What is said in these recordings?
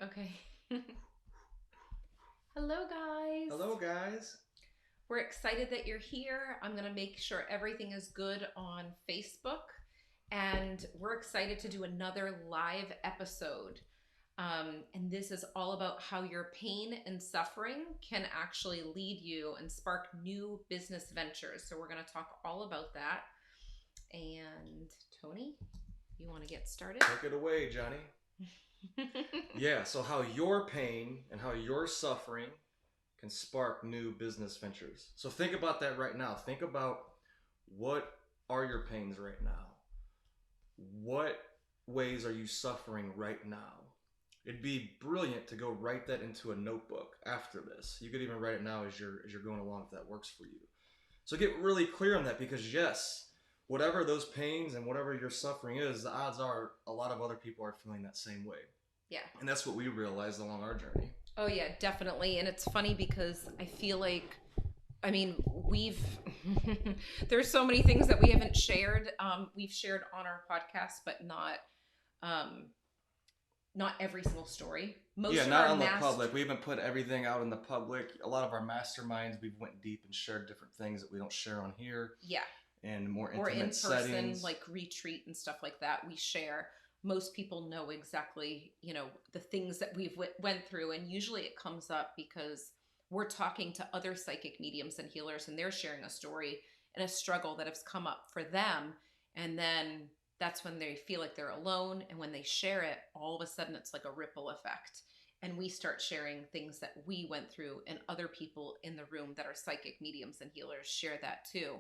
Okay. Hello, guys. Hello, guys. We're excited that you're here. I'm going to make sure everything is good on Facebook. And we're excited to do another live episode. And this is all about how your pain and suffering can actually lead you and spark new business ventures. So, we're going to talk all about that. And, Tony, you want to get started? Take it away, Johnny. Yeah, so how your pain and how your suffering can spark new business ventures. So think about that right now. Think about what are your pains right now? What ways are you suffering right now? It'd be brilliant to go write that into a notebook after this. You could even write it now as you're going along if that works for you. So get really clear on that because yes, whatever those pains and whatever your suffering is, the odds are a lot of other people are feeling that same way. Yeah. And that's what we realized along our journey. Oh yeah, definitely. And it's funny because I feel like, I mean, we've there's so many things that we haven't shared. We've shared on our podcast, but um, not every single story. Most Yeah, of not our on the public. We haven't put everything out in the public. A lot of our masterminds, we've went deep and shared different things that we don't share on here. Yeah. And more Or in intimate person, settings. like retreat and stuff like that, we share. Most people know exactly, the things that we've went through, and usually it comes up because we're talking to other psychic mediums and healers, and they're sharing a story and a struggle that has come up for them, and then that's when they feel like they're alone, and when they share it, all of a sudden it's like a ripple effect, and we start sharing things that we went through, and other people in the room that are psychic mediums and healers share that too.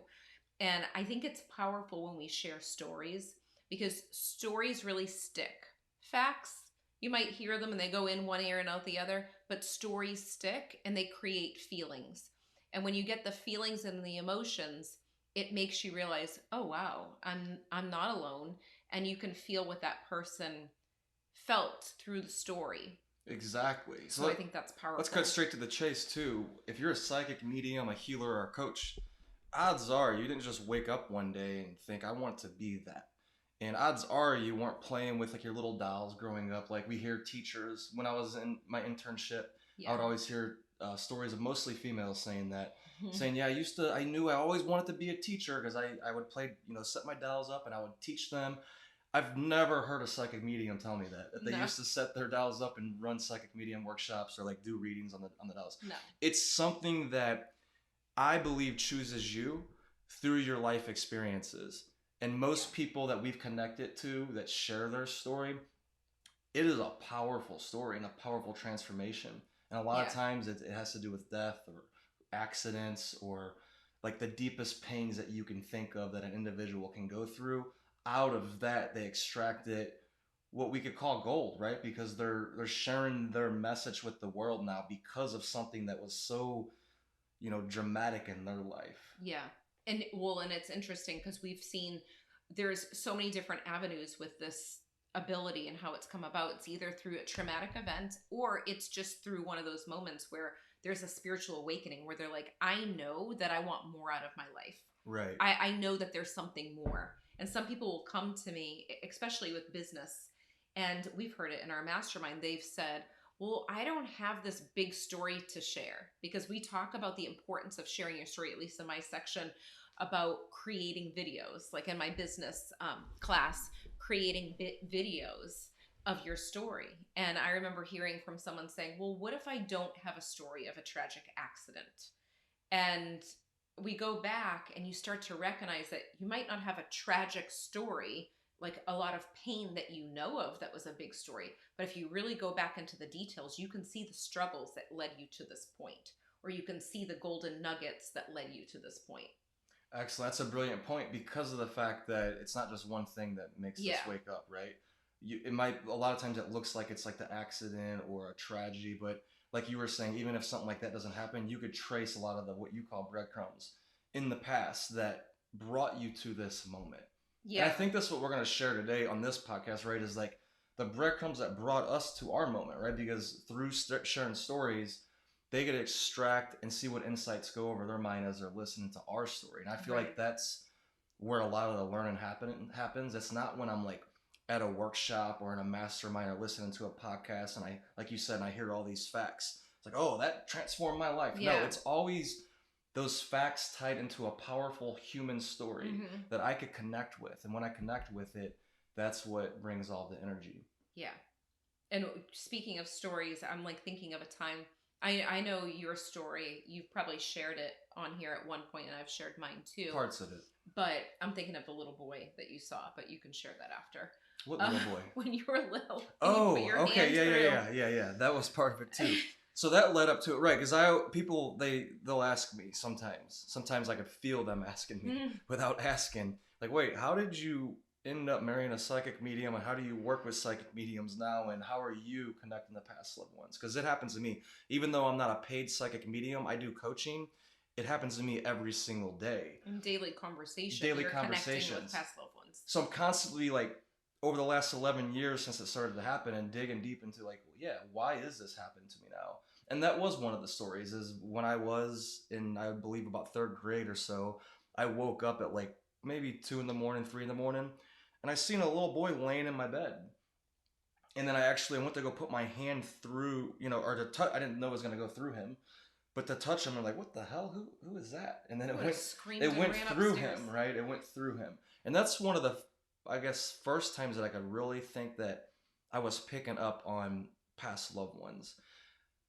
And I think it's powerful when we share stories because stories really stick. Facts, you might hear them and they go in one ear and out the other, but stories stick and they create feelings. And when you get the feelings and the emotions, it makes you realize, oh wow, I'm not alone, and you can feel what that person felt through the story. Exactly. So I think that's powerful. Let's cut straight to the chase too. If you're a psychic medium, a healer, or a coach, odds are you didn't just wake up one day and think, I want to be that. And odds are you weren't playing with like your little dolls growing up. Like we hear teachers, when I was in my internship, I would always hear stories of mostly females saying that, saying, yeah, I knew I always wanted to be a teacher because I would play, set my dolls up and I would teach them. I've never heard a psychic medium tell me that they used to set their dolls up and run psychic medium workshops or like do readings on the dolls. No. It's something that I believe chooses you through your life experiences. And most people that we've connected to that share their story, it is a powerful story and a powerful transformation. And a lot of times it has to do with death or accidents or like the deepest pains that you can think of that an individual can go through. Out of that, they extract it what we could call gold, right? Because they're sharing their message with the world now because of something that was so dramatic in their life. Yeah. And it's interesting because we've seen there's so many different avenues with this ability and how it's come about. It's either through a traumatic event or it's just through one of those moments where there's a spiritual awakening where they're like, I know that I want more out of my life. Right. I know that there's something more. And some people will come to me, especially with business, and we've heard it in our mastermind. They've said, well, I don't have this big story to share, because we talk about the importance of sharing your story, at least in my section, about creating videos, like in my business class, creating videos of your story. And I remember hearing from someone saying, well, what if I don't have a story of a tragic accident? And we go back and you start to recognize that you might not have a tragic story, like a lot of pain that you know of that was a big story. But if you really go back into the details, you can see the struggles that led you to this point, or you can see the golden nuggets that led you to this point. Excellent. That's a brilliant point because of the fact that it's not just one thing that makes us wake up, right? It might, a lot of times it looks like it's like the accident or a tragedy, but like you were saying, even if something like that doesn't happen, you could trace a lot of the what you call breadcrumbs in the past that brought you to this moment. Yeah. And I think that's what we're going to share today on this podcast, right? Is like the breadcrumbs that brought us to our moment, right? Because through sharing stories, they get to extract and see what insights go over their mind as they're listening to our story. And I feel like that's where a lot of the learning happens. It's not when I'm like at a workshop or in a mastermind or listening to a podcast, and I, like you said, and I hear all these facts. It's like, oh, that transformed my life. Yeah. No, it's always those facts tied into a powerful human story that I could connect with. And when I connect with it, that's what brings all the energy. Yeah. And speaking of stories, I'm like thinking of a time. I know your story. You've probably shared it on here at one point, and I've shared mine too. Parts of it. But I'm thinking of the little boy that you saw, but you can share that after. What little boy? When you were little. Oh, okay, yeah. That was part of it too. So that led up to it, right? Because they'll ask me sometimes. Sometimes I could feel them asking me without asking. Like, wait, how did you end up marrying a psychic medium, and how do you work with psychic mediums now, and how are you connecting the past loved ones? Because it happens to me. Even though I'm not a paid psychic medium, I do coaching. It happens to me every single day. Daily conversation. Daily You're conversations. Connecting with past loved ones. So I'm constantly like, over the last 11 years since it started to happen, and digging deep into like, well, yeah, why is this happening to me now? And that was one of the stories, is when I was in, I believe, about 3rd grade or so, I woke up at like maybe 2 in the morning, 3 in the morning, and I seen a little boy laying in my bed. And then I went to go put my hand through, or to touch, I didn't know it was going to go through him, but to touch him, I'm like, what the hell? Who is that? And then it went through upstairs. him, right? It went through him. And that's one of the, I guess, first times that I could really think that I was picking up on past loved ones.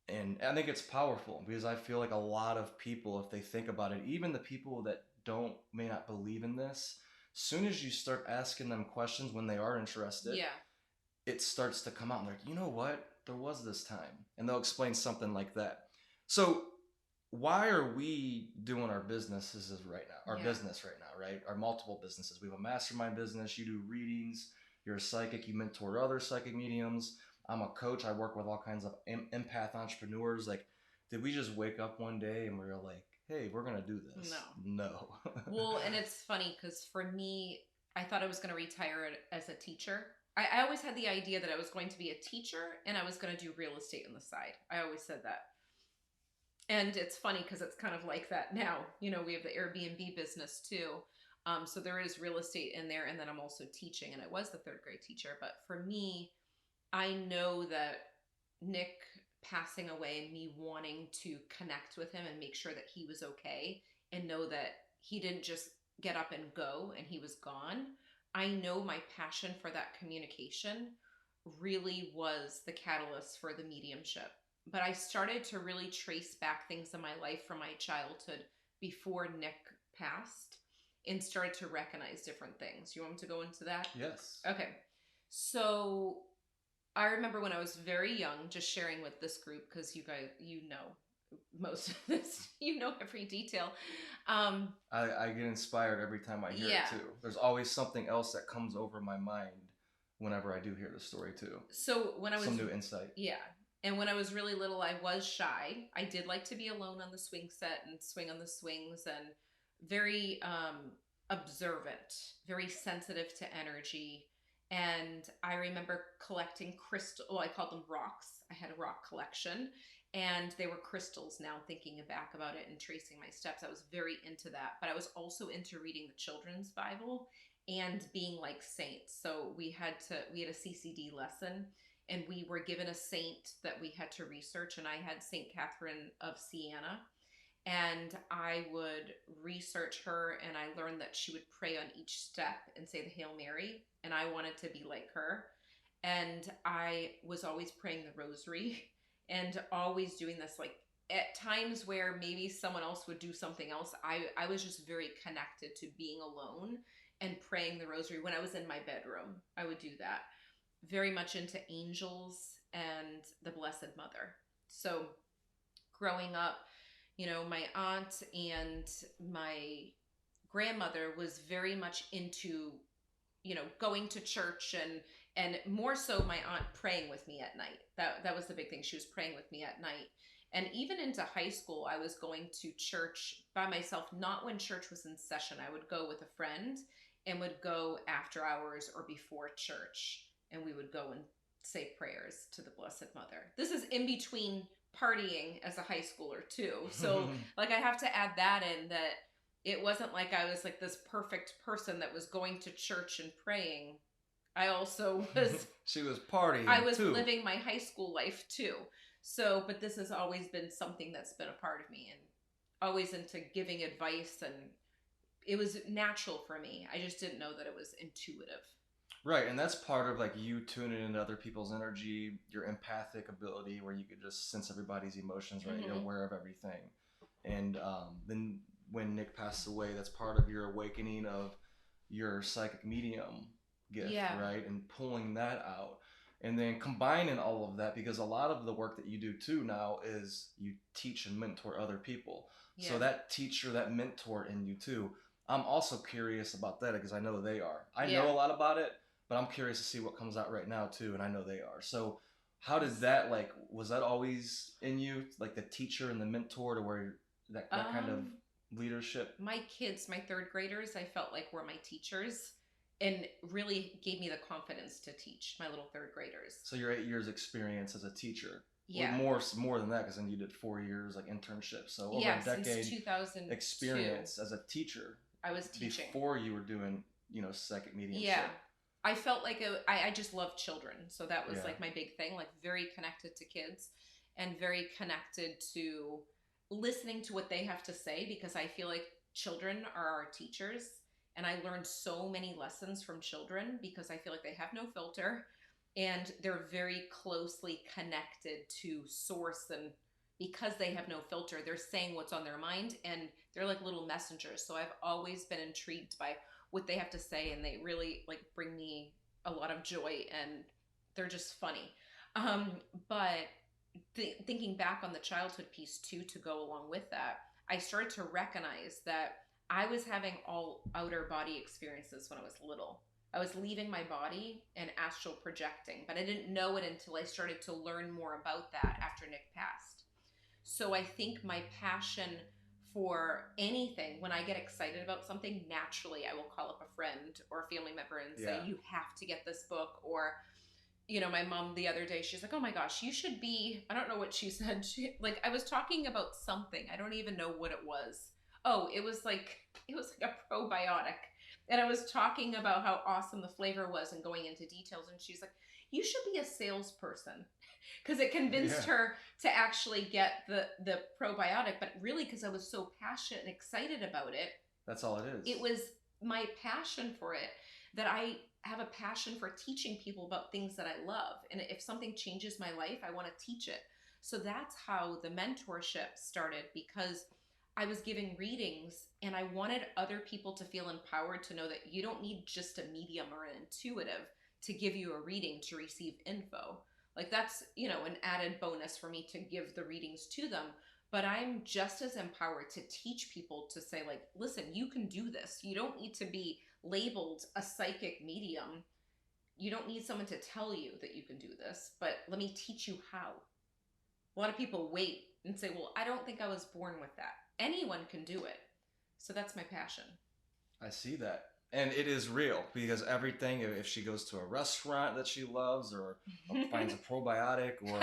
And I think it's powerful, because I feel like a lot of people, if they think about it, even the people that may not believe in this, soon as you start asking them questions when they are interested, it starts to come out. And they're like, you know what? There was this time. And they'll explain something like that. So why are we doing our businesses right now? Business right now, right? Our multiple businesses. We have a mastermind business. You do readings. You're a psychic. You mentor other psychic mediums. I'm a coach. I work with all kinds of empath entrepreneurs. Like, did we just wake up one day and we were like, hey, we're going to do this? No. Well, and it's funny because for me, I thought I was going to retire as a teacher. I always had the idea that I was going to be a teacher and I was going to do real estate on the side. I always said that. And it's funny because it's kind of like that now. We have the Airbnb business too. So there is real estate in there, and then I'm also teaching, and I was the 3rd grade teacher. But for me, I know that Nick passing away and me wanting to connect with him and make sure that he was okay, and know that he didn't just get up and go and he was gone. I know my passion for that communication really was the catalyst for the mediumship. But I started to really trace back things in my life from my childhood before Nick passed, and started to recognize different things. You want me to go into that? Yes. Okay. So I remember when I was very young, just sharing with this group, because you guys, most of this, every detail. I get inspired every time I hear it too. There's always something else that comes over my mind whenever I do hear the story too. So when I was... some new insight. Yeah. And when I was really little, I was shy. I did like to be alone on the swing set and swing on the swings, and very observant, very sensitive to energy. And I remember collecting I called them rocks. I had a rock collection, and they were crystals now, thinking back about it and tracing my steps. I was very into that. But I was also into reading the children's Bible and being like saints. So we had a CCD lesson, and we were given a saint that we had to research, and I had St. Catherine of Siena, and I would research her, and I learned that she would pray on each step and say the Hail Mary, and I wanted to be like her. And I was always praying the rosary and always doing this, like at times where maybe someone else would do something else, I was just very connected to being alone and praying the rosary. When I was in my bedroom, I would do that. Very much into angels and the Blessed Mother. So growing up, my aunt and my grandmother was very much into, going to church, and more so my aunt praying with me at night. That was the big thing. She was praying with me at night. And even into high school, I was going to church by myself, not when church was in session. I would go with a friend and would go after hours or before church. And we would go and say prayers to the Blessed Mother. This is in between partying as a high schooler too. So like I have to add that in, that it wasn't like I was like this perfect person that was going to church and praying. I also was She was I partying was too. living my high school life too. So, but this has always been something that's been a part of me, and always into giving advice, and it was natural for me. I just didn't know that it was intuitive. Right, and that's part of like you tuning into other people's energy, your empathic ability, where you could just sense everybody's emotions. Right, you're Mm-hmm. aware of everything. And then when Nick passed away, that's part of your awakening of your psychic medium gift, Yeah. right? And pulling that out. And then combining all of that, because a lot of the work that you do too now is you teach and mentor other people. Yeah. So that teacher, that mentor in you too, I'm also curious about that because I know they are. I Yeah. know a lot about it, but I'm curious to see what comes out right now too, and I know they are. So how did that, like, was that always in you, like the teacher and the mentor, to where that kind of leadership? My kids, my third graders, I felt like were my teachers, and really gave me the confidence to teach my little third graders. So your 8 years experience as a teacher. Yeah. Well, more than that, because then you did 4 years like internship. So over a decade since 2002, experience as a teacher. I was teaching before you were doing, psychic mediumship. Yeah. I felt like I just loved children. So that was Yeah. like my big thing, like very connected to kids and very connected to listening to what they have to say, because I feel like children are our teachers. And I learned so many lessons from children because I feel like they have no filter and they're very closely connected to source. And because they have no filter, they're saying what's on their mind, and they're like little messengers. So I've always been intrigued by what they have to say, and they really like bring me a lot of joy, and they're just funny. But thinking back on the childhood piece too, to go along with that, I started to recognize that I was having all outer body experiences when I was little. I was leaving my body and astral projecting, but I didn't know it until I started to learn more about that after Nick passed. So I think my passion for anything, when I get excited about something, naturally I will call up a friend or a family member and say, you have to get this book. Or, my mom the other day, she's like, oh my gosh, you should be, I don't know what she said. I was talking about something. I don't even know what it was. Oh, it was like a probiotic. And I was talking about how awesome the flavor was and going into details. And she's like, you should be a salesperson. Because it convinced her to actually get the probiotic. But really, because I was so passionate and excited about it. That's all it is. It was my passion for it, that I have a passion for teaching people about things that I love. And if something changes my life, I want to teach it. So that's how the mentorship started, because I was giving readings and I wanted other people to feel empowered to know that you don't need just a medium or an intuitive to give you a reading to receive info. Like that's, an added bonus for me to give the readings to them. But I'm just as empowered to teach people to say, like, listen, you can do this. You don't need to be labeled a psychic medium. You don't need someone to tell you that you can do this, but let me teach you how. A lot of people wait and say, well, I don't think I was born with that. Anyone can do it. So that's my passion. I see that. And it is real, because everything, if she goes to a restaurant that she loves, or finds a probiotic, or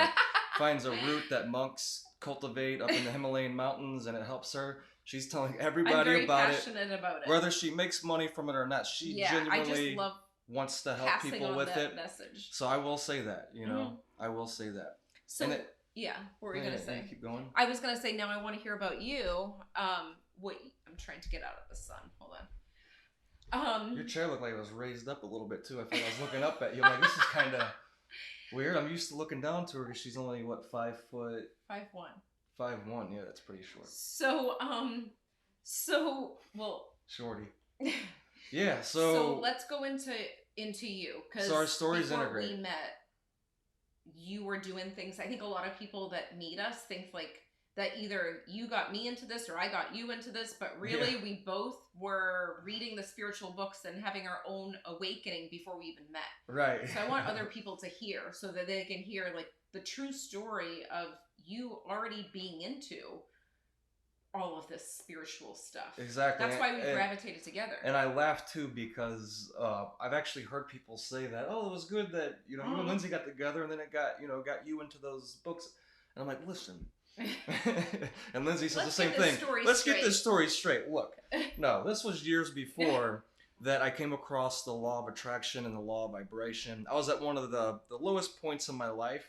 finds a root that monks cultivate up in the Himalayan mountains and it helps her, she's telling everybody I'm very about passionate about it. Whether she makes money from it or not. She genuinely wants to help people with it. Message. So I will say that, I will say that. So, what were you going to say? Keep going. I was going to say, now I want to hear about you. What I'm trying to get out of the sun. Hold on. Your chair looked like it was raised up a little bit too. I feel like I was looking up at you. I'm like, this is kind of weird. I'm used to looking down to her because she's only 5 foot. 5'1". 5'1". Yeah, that's pretty short. Well. Shorty. Yeah. So let's go into you, because our stories before integrate. we met, you were doing things. I think a lot of people that meet us think like that either you got me into this or I got you into this, but really we both were reading the spiritual books and having our own awakening before we even met. Right. So I want other people to hear, so that they can hear like the true story of you already being into all of this spiritual stuff. Exactly. That's why we gravitated together. And I laugh too, because I've actually heard people say that, oh, it was good that, you and Lindsay got together, and then it got you into those books. And I'm like, listen. And Lindsay says the same thing. Let's get this story straight. Look, no, this was years before. that I came across the law of attraction and the law of vibration. I was at one of the lowest points in my life,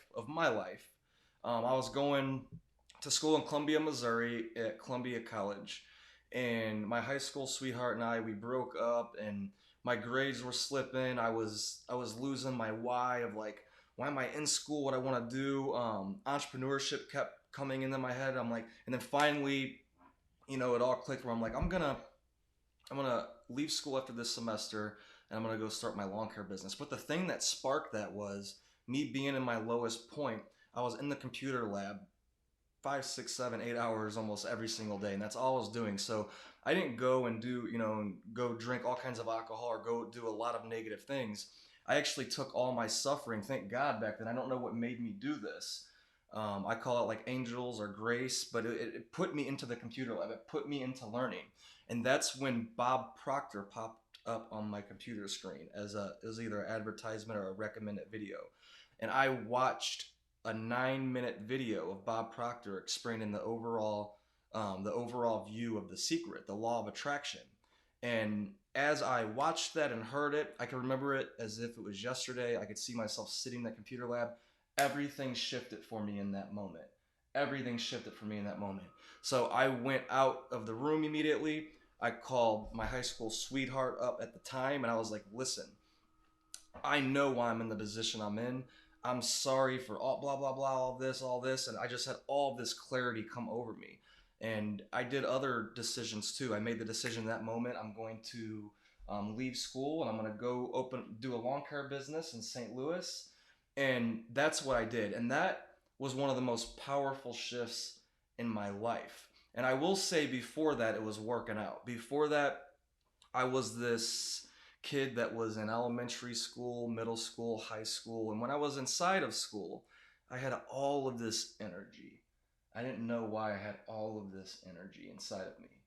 I was going to school in Columbia, Missouri at Columbia College. And my high school sweetheart and I, we broke up, and my grades were slipping. I was losing my why of like, why am I in school? What I want to do. Entrepreneurship kept coming into my head. I'm like, and then finally, it all clicked where I'm like, I'm gonna leave school after this semester, and I'm gonna go start my lawn care business. But the thing that sparked that was me being in my lowest point. I was in the computer lab 5, 6, 7, 8 hours almost every single day, and that's all I was doing. So I didn't go and go drink all kinds of alcohol or go do a lot of negative things. I actually took all my suffering. Thank God back then. I don't know what made me do this. I call it like angels or grace, but it put me into the computer lab. It put me into learning, and that's when Bob Proctor popped up on my computer screen as either an advertisement or a recommended video, and I watched a 9-minute video of Bob Proctor explaining the overall view of The Secret, the law of attraction. And as I watched that and heard it, I can remember it as if it was yesterday. I could see myself sitting in that computer lab. Everything shifted for me in that moment. Everything shifted for me in that moment. So I went out of the room immediately. I called my high school sweetheart up at the time, and I was like, listen, I know why I'm in the position I'm in. I'm sorry for all blah blah blah, all this, and I just had all this clarity come over me. And I did other decisions too. I made the decision in that moment. I'm going to leave school, and I'm going to go do a lawn care business in St. Louis, and that's what I did. And that was one of the most powerful shifts in my life. And I will say, before that, it was working out. Before that, I was this kid that was in elementary school, middle school, high school, and when I was inside of school, I had all of this energy. I didn't know why I had all of this energy inside of me.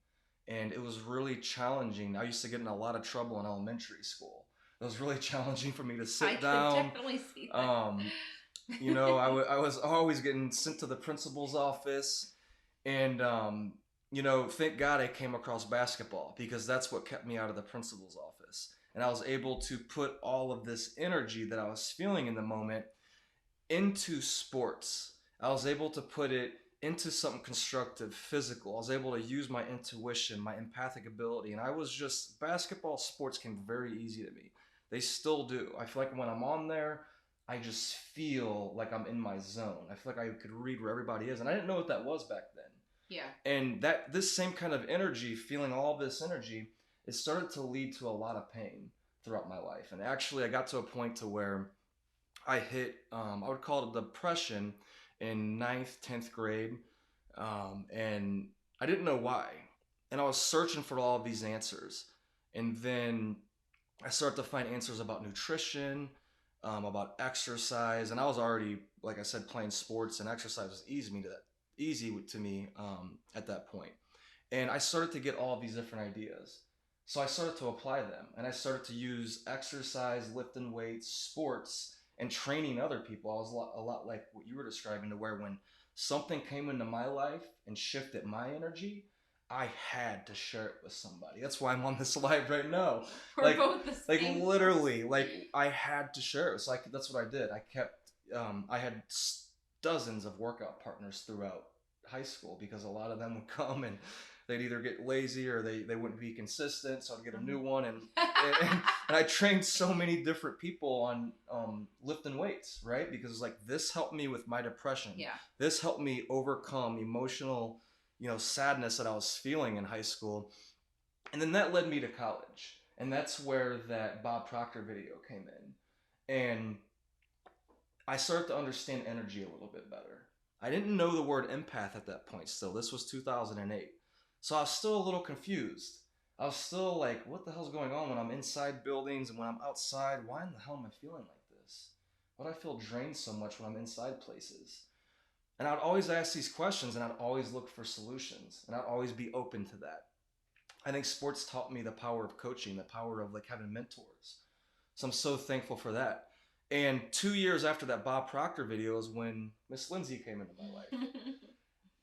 And it was really challenging. I used to get in a lot of trouble in elementary school. It was really challenging for me to I sit could down. definitely see that. I was always getting sent to the principal's office. And, thank God I came across basketball, because that's what kept me out of the principal's office. And I was able to put all of this energy that I was feeling in the moment into sports. I was able to put it into something constructive, physical. I was able to use my intuition, my empathic ability. And basketball, sports came very easy to me. They still do. I feel like when I'm on there, I just feel like I'm in my zone. I feel like I could read where everybody is. And I didn't know what that was back then. Yeah. And this same kind of energy, feeling all this energy, it started to lead to a lot of pain throughout my life. And actually, I got to a point to where I hit, I would call it depression in ninth, 10th grade. And I didn't know why. And I was searching for all of these answers. And then I started to find answers about nutrition, about exercise. And I was already, like I said, playing sports, and exercise was easy to me at that point. And I started to get all of these different ideas. So I started to apply them, and I started to use exercise, lifting weights, sports, and training other people. I was a lot like what you were describing, to where when something came into my life and shifted my energy, I had to share it with somebody. That's why I'm on this live right now. We're both the same. Literally, I had to share it. So that's what I did. I had dozens of workout partners throughout high school, because a lot of them would come and they'd either get lazy or they wouldn't be consistent, so I'd get a new one. And I trained so many different people on lifting weights, right? Because it's like, this helped me with my depression. Yeah. This helped me overcome emotional, sadness that I was feeling in high school. And then that led me to college. And that's where that Bob Proctor video came in. And I started to understand energy a little bit better. I didn't know the word empath at that point still. This was 2008. So I was still a little confused. I was still like, what the hell's going on when I'm inside buildings and when I'm outside? Why in the hell am I feeling like this? Why do I feel drained so much when I'm inside places? And I'd always ask these questions, and I'd always look for solutions, and I'd always be open to that. I think sports taught me the power of coaching, the power of having mentors. So I'm so thankful for that. And 2 years after that Bob Proctor video is when Miss Lindsay came into my life.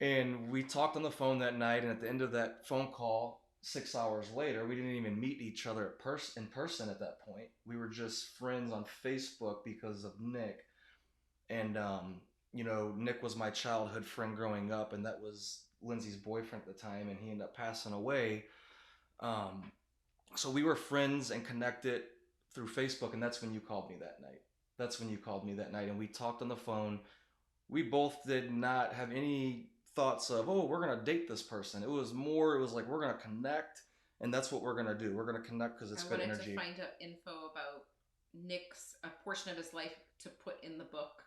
And we talked on the phone that night, and at the end of that phone call, 6 hours later, we didn't even meet each other in person at that point. We were just friends on Facebook because of Nick. And Nick was my childhood friend growing up, and that was Lindsay's boyfriend at the time, and he ended up passing away. Um, so we were friends and connected through Facebook, and that's when you called me that night. That's when you called me that night, and we talked on the phone. We both did not have any thoughts of, oh, we're gonna date this person. It was like we're gonna connect, and that's what we're gonna do. We're gonna connect because it's good energy. I wanted to find out info about Nick's a portion of his life to put in the book,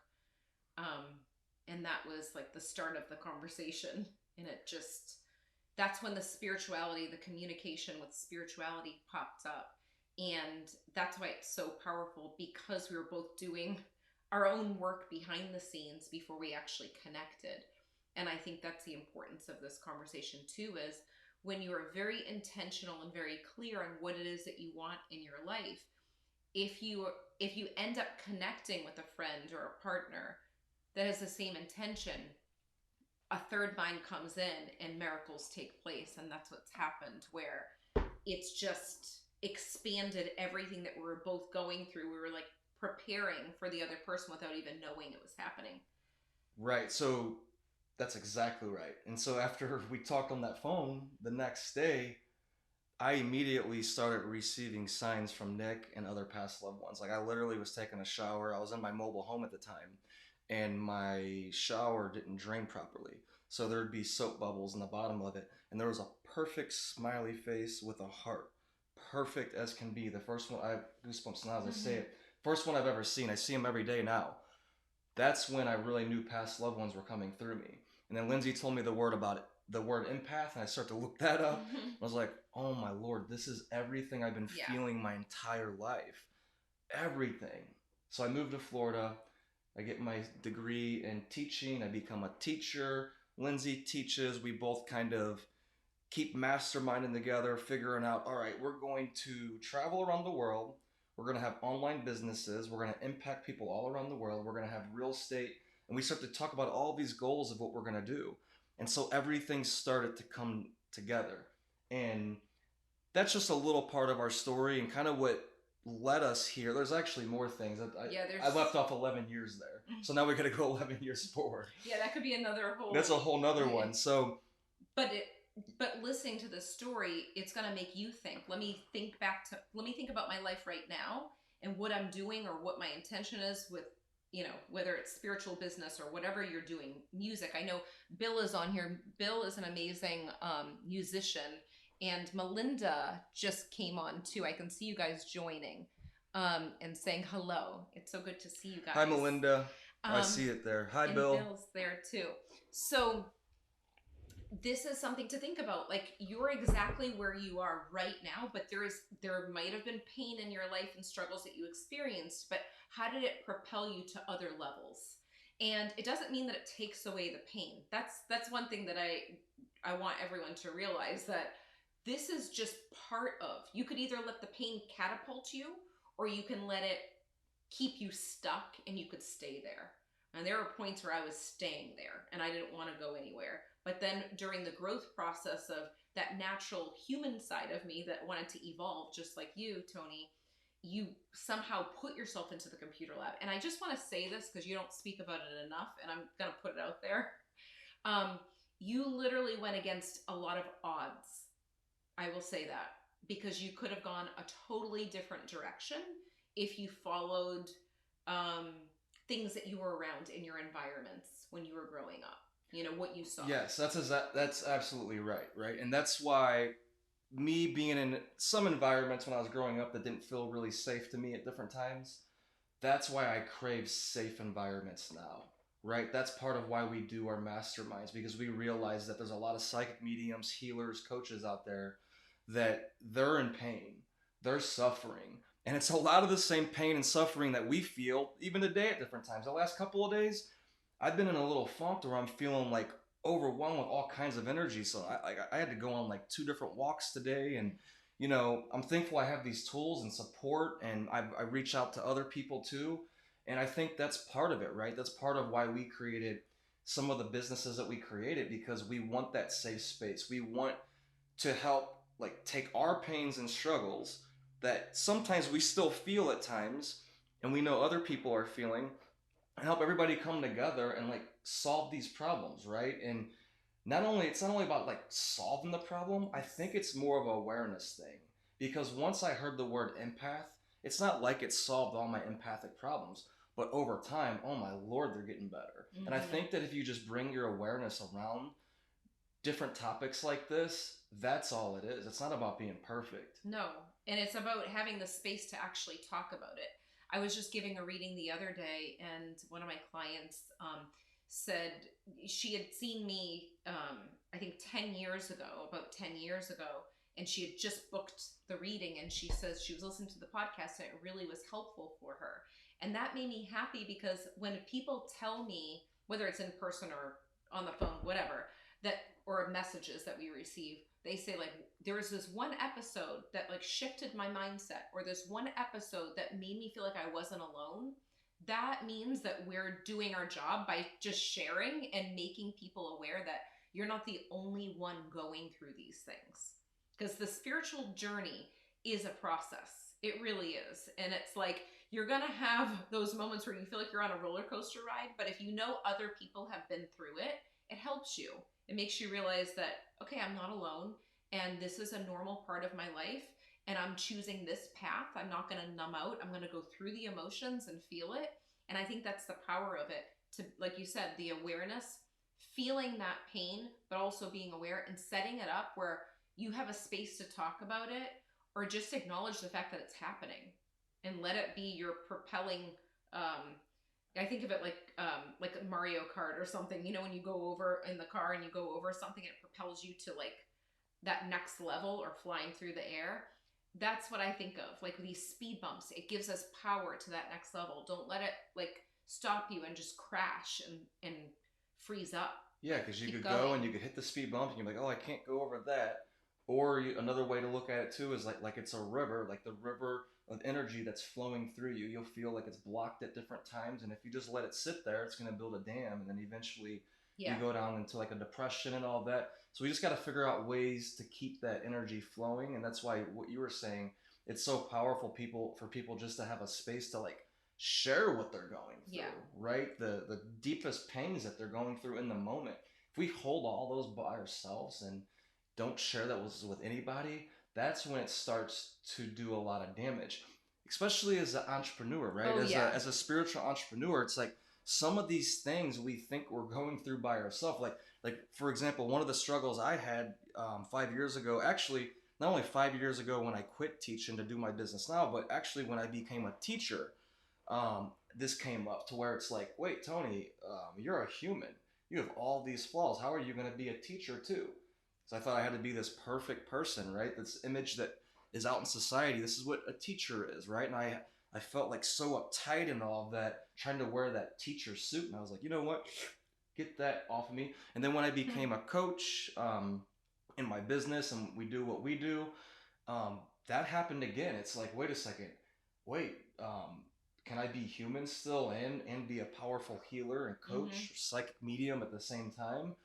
and that was like the start of the conversation, and it just that's when the spirituality, the communication with spirituality popped up. And that's why it's so powerful, because we were both doing our own work behind the scenes before we actually connected. And I think that's the importance of this conversation too, is when you are very intentional and very clear on what it is that you want in your life, if you end up connecting with a friend or a partner that has the same intention, a third mind comes in and miracles take place. And that's what's happened, where it's just expanded everything that we were both going through. We were like preparing for the other person without even knowing it was happening. Right. So that's exactly right. And so after we talked on that phone the next day, I immediately started receiving signs from Nick and other past loved ones. Like, I literally was taking a shower. I was in my mobile home at the time, and my shower didn't drain properly. So there'd be soap bubbles in the bottom of it. And there was a perfect smiley face with a heart. Perfect as can be. The first one, I have goosebumps now as I say it. First one I've ever seen. I see him every day now. That's when I really knew past loved ones were coming through me. And then Lindsay told me the word about it, the word empath, and I started to look that up. I was like, oh my Lord, this is everything I've been feeling my entire life. Everything. So I moved to Florida. I get my degree in teaching. I become a teacher. Lindsay teaches. We both kind of keep masterminding together, figuring out, all right, we're going to travel around the world. We're going to have online businesses. We're going to impact people all around the world. We're going to have real estate. And we start to talk about all these goals of what we're going to do. And so everything started to come together. And that's just a little part of our story and kind of what led us here. There's actually more things. I left off 11 years there. So now we got to go 11 years forward. Yeah, that could be another whole... That's a whole nother one. So... But listening to this story, it's going to make you think. Let me think about my life right now and what I'm doing or what my intention is with, whether it's spiritual business or whatever you're doing, music. I know Bill is on here. Bill is an amazing musician, and Melinda just came on too. I can see you guys joining and saying hello. It's so good to see you guys. Hi, Melinda. I see it there. Hi, and Bill. Bill's there too. So this is something to think about. Like, you're exactly where you are right now, but there might have been pain in your life and struggles that you experienced, but how did it propel you to other levels? And it doesn't mean that it takes away the pain. That's one thing that I want everyone to realize, that this is just part of. You could either let the pain catapult you, or you can let it keep you stuck and you could stay there. And there were points where I was staying there and I didn't want to go anywhere. But then during the growth process of that natural human side of me that wanted to evolve, just like you, Tony, you somehow put yourself into the computer lab. And I just want to say this because you don't speak about it enough, and I'm going to put it out there. You literally went against a lot of odds. I will say that, because you could have gone a totally different direction if you followed things that you were around in your environments when you were growing up. What you saw. Yes, that's absolutely right? And that's why me being in some environments when I was growing up that didn't feel really safe to me at different times, that's why I crave safe environments now, right? That's part of why we do our masterminds, because we realize that there's a lot of psychic mediums, healers, coaches out there that they're in pain, they're suffering. And it's a lot of the same pain and suffering that we feel even today at different times. The last couple of days, I've been in a little funk where I'm feeling like overwhelmed with all kinds of energy. So I had to go on like 2 different walks today. And, I'm thankful I have these tools and support, and I reach out to other people too. And I think that's part of it, right? That's part of why we created some of the businesses that we created, because we want that safe space. We want to help like take our pains and struggles that sometimes we still feel at times and we know other people are feeling, and help everybody come together and like solve these problems, right? And it's not only about like solving the problem. I think it's more of an awareness thing, because once I heard the word empath, it's not like it solved all my empathic problems, but over time, oh my lord, they're getting better. And I Mm-hmm. think that if you just bring your awareness around different topics like this, that's all it is. It's not about being perfect. No, and it's about having the space to actually talk about it. I was just giving a reading the other day, and one of my clients said she had seen me, I think 10 years ago, about 10 years ago, and she had just booked the reading. And she says she was listening to the podcast and it really was helpful for her. And that made me happy, because when people tell me, whether it's in person or on the phone, whatever, that or messages that we receive, they say like, there was this one episode that like shifted my mindset, or this one episode that made me feel like I wasn't alone. That means that we're doing our job by just sharing and making people aware that you're not the only one going through these things. Because the spiritual journey is a process. It really is. And it's like, you're going to have those moments where you feel like you're on a roller coaster ride, but if you know other people have been through it, it helps you. It makes you realize that, okay, I'm not alone, and this is a normal part of my life, and I'm choosing this path. I'm not going to numb out. I'm going to go through the emotions and feel it. And I think that's the power of it, to, like you said, the awareness, feeling that pain, but also being aware and setting it up where you have a space to talk about it, or just acknowledge the fact that it's happening and let it be your propelling. I think of it like a Mario Kart or something. You know, when you go over in the car and you go over something, it propels you to like that next level, or flying through the air. That's what I think of. Like these speed bumps, it gives us power to that next level. Don't let it like stop you and just crash and freeze up. Yeah, because you Keep could go going. and you could hit the speed bump and you're like, oh, I can't go over that. Or another way to look at it too is like it's a river, like the river of energy that's flowing through you. You'll feel like it's blocked at different times, and if you just let it sit there, it's going to build a dam, and then eventually you Yeah. go down into like a depression and all that. So we just got to figure out ways to keep that energy flowing, and that's why what you were saying, it's so powerful for people just to have a space to like share what they're going through, Yeah. right? The deepest pains that they're going through in the moment. If we hold all those by ourselves and don't share that with anybody, that's when it starts to do a lot of damage. Especially as an entrepreneur, right? Oh yeah. As a spiritual entrepreneur, it's like some of these things we think we're going through by ourselves. Like for example, one of the struggles I had 5 years ago, actually not only 5 years ago when I quit teaching to do my business now, but actually when I became a teacher, this came up to where it's like, wait, Tony, you're a human. You have all these flaws. How are you going to be a teacher too? So I thought I had to be this perfect person, right? This image that is out in society. This is what a teacher is, right? And I felt like so uptight and all of that, trying to wear that teacher suit. And I was like, you know what? Get that off of me. And then when I became a coach in my business and we do what we do, that happened again. It's like, wait a second. Wait, can I be human still and be a powerful healer and Mm-hmm. coach, psychic medium at the same time?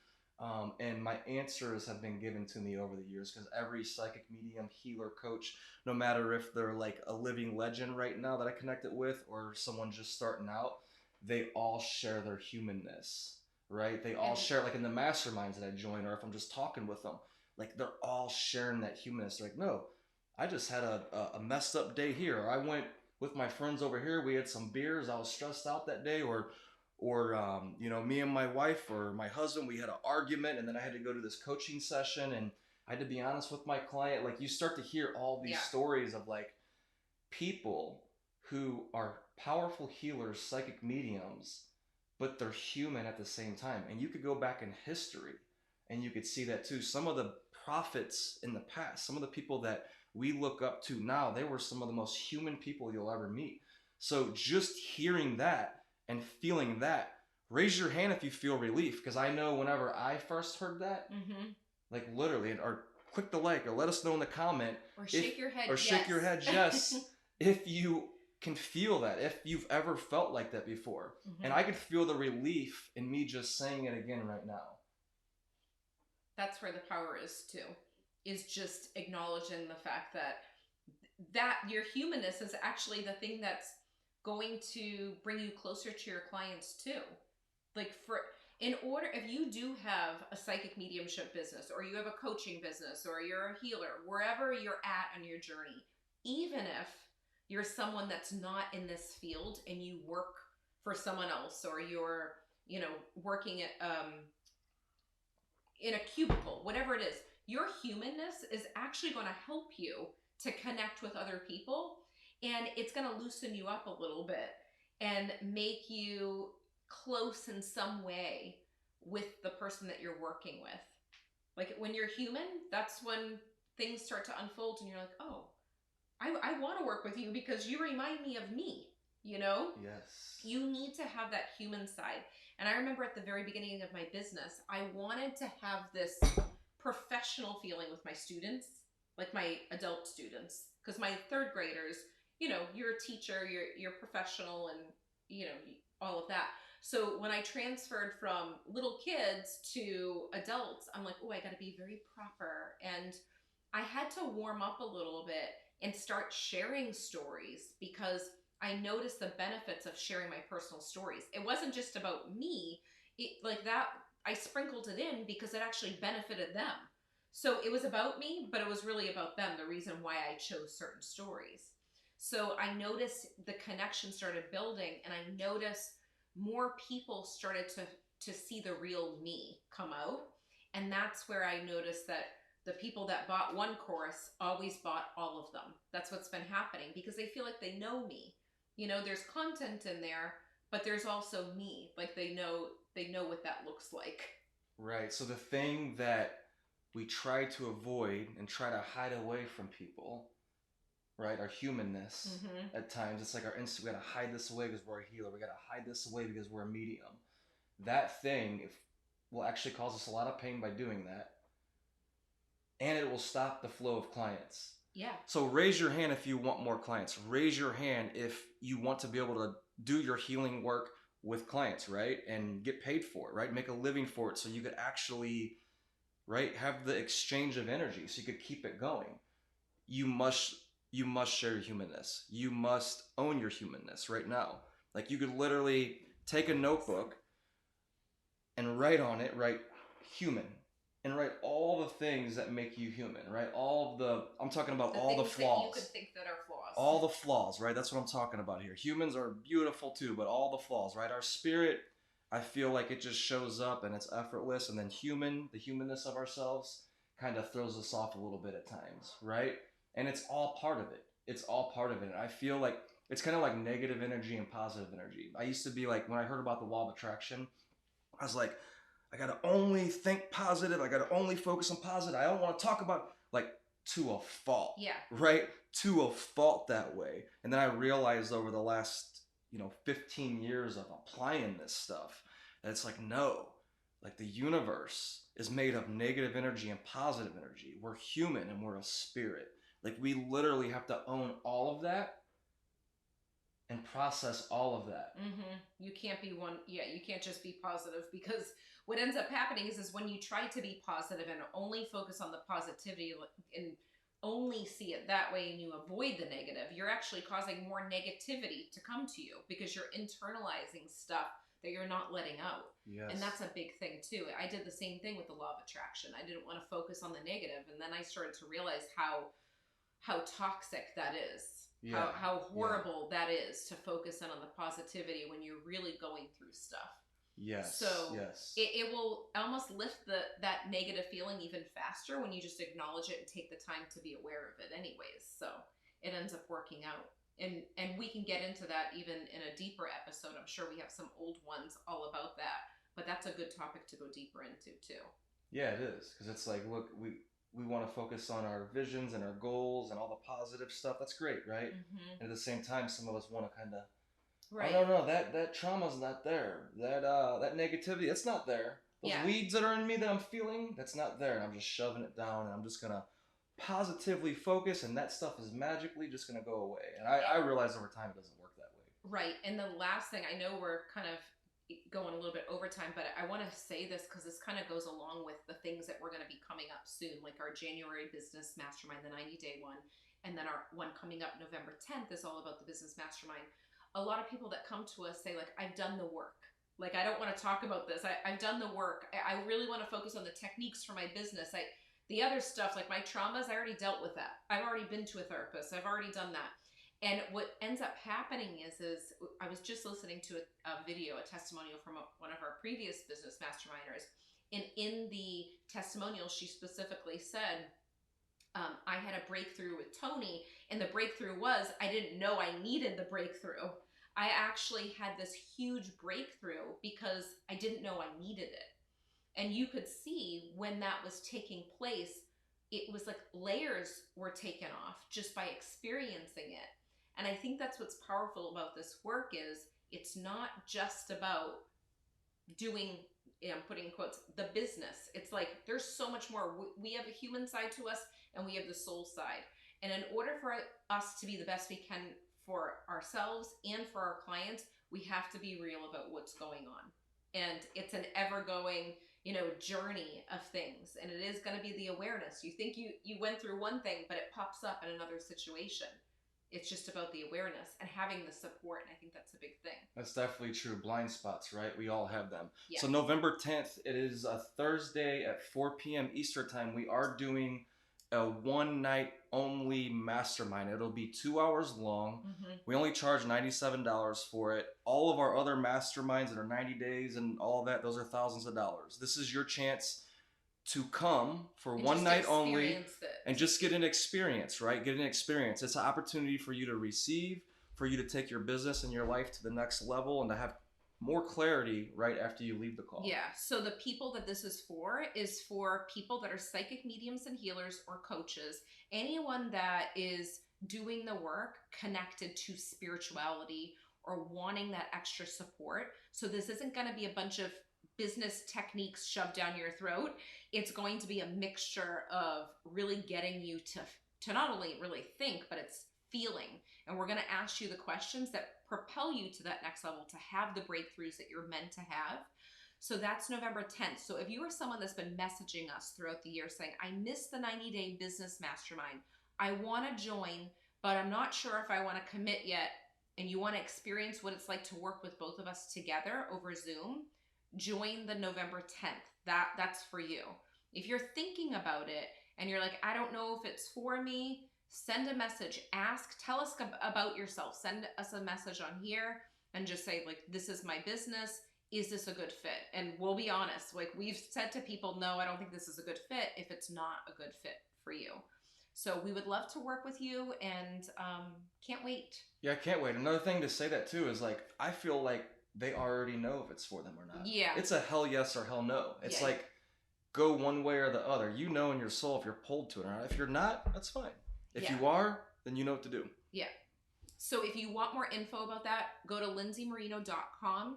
And my answers have been given to me over the years, because every psychic medium, healer, coach, no matter if they're like a living legend right now that I connected with or someone just starting out, they all share their humanness, right? They all And share, like in the masterminds that I join, or if I'm just talking with them, like they're all sharing that humanness. They're like, no, I just had a messed up day here. Or I went with my friends over here. We had some beers. I was stressed out that day, or me and my wife or my husband, we had an argument, and then I had to go to this coaching session, and I had to be honest with my client. Like you start to hear all these yeah. stories of like people who are powerful healers, psychic mediums, but they're human at the same time. And you could go back in history and you could see that too. Some of the prophets in the past, some of the people that we look up to now, they were some of the most human people you'll ever meet. So just hearing that and feeling that, raise your hand if you feel relief, because I know whenever I first heard that, Mm-hmm. like literally, or click the like or let us know in the comment, Or shake your head. or Yes. shake your head yes if you can feel that, if you've ever felt like that before. Mm-hmm. And I could feel the relief in me just saying it again right now. That's where the power is too. is just acknowledging the fact that your humanness is actually the thing that's going to bring you closer to your clients too. Like in order, if you do have a psychic mediumship business, or you have a coaching business, or you're a healer, wherever you're at on your journey, even if you're someone that's not in this field and you work for someone else, or you're, working at in a cubicle, whatever it is, your humanness is actually going to help you to connect with other people, and it's going to loosen you up a little bit and make you close in some way with the person that you're working with. Like when you're human, that's when things start to unfold and you're like, oh, I want to work with you because you remind me of me, Yes. You need to have that human side. And I remember at the very beginning of my business, I wanted to have this professional feeling with my students, like my adult students, because my third graders, you're a teacher, you're professional, and all of that. So when I transferred from little kids to adults, I'm like, oh, I got to be very proper, and I had to warm up a little bit and start sharing stories, because I noticed the benefits of sharing my personal stories. It wasn't just about me. Like that, I sprinkled it in because it actually benefited them. So it was about me, but it was really about them, the reason why I chose certain stories. So I noticed the connection started building, and I noticed more people started to see the real me come out. And that's where I noticed that the people that bought one course always bought all of them. That's what's been happening, because they feel like they know me. There's content in there, but there's also me. Like they know what that looks like. Right. So the thing that we try to avoid and try to hide away from people, right? Our humanness. Mm-hmm. At times, it's like our instinct. We gotta hide this away because we're a healer. We gotta hide this away because we're a medium. That thing will actually cause us a lot of pain by doing that, and it will stop the flow of clients. Yeah. So raise your hand if you want more clients. Raise your hand if you want to be able to do your healing work with clients, right? And get paid for it, right? Make a living for it, so you could actually, right, have the exchange of energy, so you could keep it going. You must share your humanness. You must own your humanness right now. Like you could literally take a notebook and write on it, write human, and write all the things that make you human, right? I'm talking about all the flaws. That you could think that are flaws. All the flaws, right? That's what I'm talking about here. Humans are beautiful too, but all the flaws, right? Our spirit, I feel like it just shows up and it's effortless, and then the humanness of ourselves kind of throws us off a little bit at times, right? And it's all part of it. It's all part of it. And I feel like it's kind of like negative energy and positive energy. I used to be like, when I heard about the law of attraction, I was like, I gotta only think positive. I gotta only focus on positive. I don't want to talk about, like, to a fault. Yeah. Right? To a fault that way. And then I realized over the last, 15 years of applying this stuff, that it's like, no, like the universe is made of negative energy and positive energy. We're human and we're a spirit. Like we literally have to own all of that and process all of that. Mm-hmm. You can't be you can't just be positive, because what ends up happening is when you try to be positive and only focus on the positivity and only see it that way, and you avoid the negative, you're actually causing more negativity to come to you, because you're internalizing stuff that you're not letting out. Yes. And that's a big thing too. I did the same thing with the law of attraction. I didn't want to focus on the negative, and then I started to realize how toxic that is. Yeah. How horrible that is, to focus in on the positivity when you're really going through stuff. Yes. So yes. It will almost lift that negative feeling even faster when you just acknowledge it and take the time to be aware of it anyways. So it ends up working out. And we can get into that even in a deeper episode. I'm sure we have some old ones all about that. But that's a good topic to go deeper into too. Yeah, it is. Because it's like, look, we want to focus on our visions and our goals and all the positive stuff. That's great, right? Mm-hmm. And at the same time, some of us want to kind of, right. I don't know, that trauma's not there. That negativity, it's not there. Those weeds that are in me that I'm feeling, that's not there. And I'm just shoving it down, and I'm just going to positively focus, and that stuff is magically just going to go away. And I realize over time it doesn't work that way. Right. And the last thing, I know we're kind of going a little bit overtime, but I want to say this because this kind of goes along with the things that we're going to be coming up soon, like our January business mastermind, the 90-day one, and then our one coming up November 10th is all about the business mastermind. A lot of people that come to us say, like, I've done the work. Like, I don't want to talk about this. I've done the work. I really want to focus on the techniques for my business. The other stuff, like my traumas, I already dealt with that. I've already been to a therapist. I've already done that. And what ends up happening is I was just listening to a video, a testimonial from one of our previous business masterminders. And in the testimonial, she specifically said, I had a breakthrough with Tony. And the breakthrough was, I didn't know I needed the breakthrough. I actually had this huge breakthrough because I didn't know I needed it. And you could see when that was taking place, it was like layers were taken off just by experiencing it. And I think that's what's powerful about this work is it's not just about doing, I'm putting in quotes, the business. It's like there's so much more. We have a human side to us and we have the soul side. And in order for us to be the best we can for ourselves and for our clients, we have to be real about what's going on. And it's an ever-going, journey of things. And it is going to be the awareness. You think you went through one thing, but it pops up in another situation. It's just about the awareness and having the support. And I think that's a big thing. That's definitely true. Blind spots, right? We all have them. Yeah. So November 10th, it is a Thursday at 4 p.m. Eastern time. We are doing a one night only mastermind. It'll be 2 hours long. Mm-hmm. We only charge $97 for it. All of our other masterminds that are 90 days and all of that, those are thousands of dollars. This is your chance to come for and one night only and just get an experience, right? Get an experience. It's an opportunity for you to receive, for you to take your business and your life to the next level and to have more clarity right after you leave the call. Yeah. So the people that this is for people that are psychic mediums and healers or coaches, anyone that is doing the work connected to spirituality or wanting that extra support. So this isn't going to be a bunch of business techniques shoved down your throat. It's going to be a mixture of really getting you to not only really think, but it's feeling. And we're going to ask you the questions that propel you to that next level to have the breakthroughs that you're meant to have. So that's November 10th. So if you are someone that's been messaging us throughout the year saying, I missed the 90-day business mastermind, I want to join, but I'm not sure if I want to commit yet, and you want to experience what it's like to work with both of us together over Zoom, join the November 10th. That's for you. If you're thinking about it and you're like, I don't know if it's for me, send a message, tell us about yourself. Send us a message on here and just say, like, this is my business. Is this a good fit? And we'll be honest, like we've said to people, no, I don't think this is a good fit if it's not a good fit for you. So we would love to work with you and can't wait. Yeah, I can't wait. Another thing to say that too is like, I feel like they already know if it's for them or not. Yeah. It's a hell yes or hell no. It's like, go one way or the other. You know in your soul if you're pulled to it or not. If you're not, that's fine. If you are, then you know what to do. Yeah. So if you want more info about that, go to lindsaymarino.com,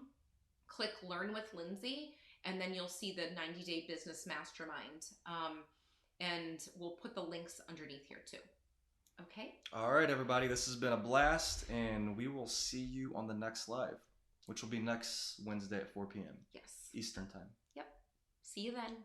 click Learn with Lindsay, and then you'll see the 90-day business mastermind. And we'll put the links underneath here too. Okay? All right, everybody. This has been a blast, and we will see you on the next live, which will be next Wednesday at 4 p.m. Yes. Eastern time. Yep. See you then.